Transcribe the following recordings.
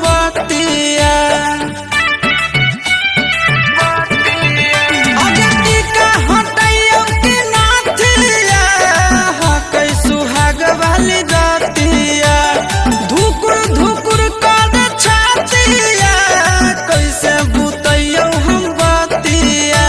बतिया। अगती का हटाइयो के नाथिया हकै सुहाग वाली रतिया। धुकुर धुकुर कर छातिया कैसे बुतैयो हम बतिया।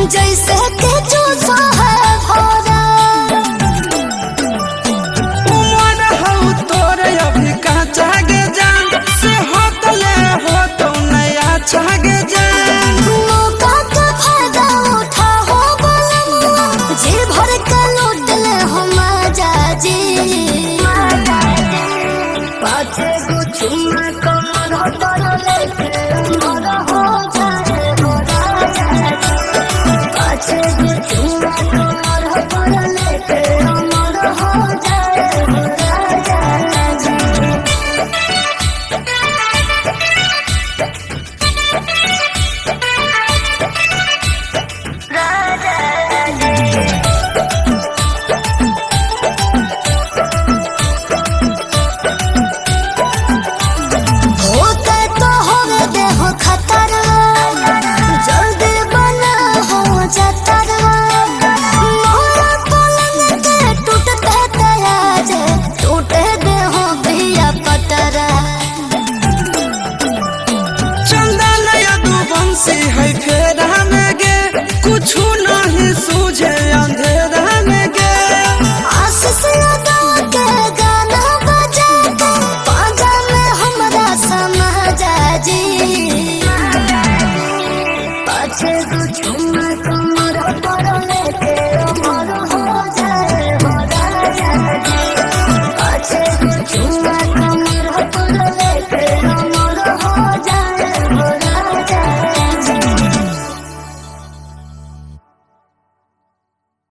जैसे के चूसा है भरा उमर हौ तोर अभी काचा गे जान से होतले हो तो नया छागे जान। मौका का फायदा उठा हो बलमुआ जी भर के लूट ले हो मजा जी। पाछे को चुम्मा कमर पर लेके मोर हो जाए हो राजा जी। पाछे को चुम्मा कमर पर लेके मोर हो जाए हो राजा जी। होते तो होवे देह खतरा जल्दी बना हो जतरा। मोरा पलंग के टूटते तयाज टूटे देह भैया पटरा। चंदन यदुवंशी है फेरा में गे कुछु नहीं सूझे अंधेरा में गे। आशीष लगा के गाना बजा के पाजा में हमरा समझा जी। पाछे को चुम्मा कमर पर लेके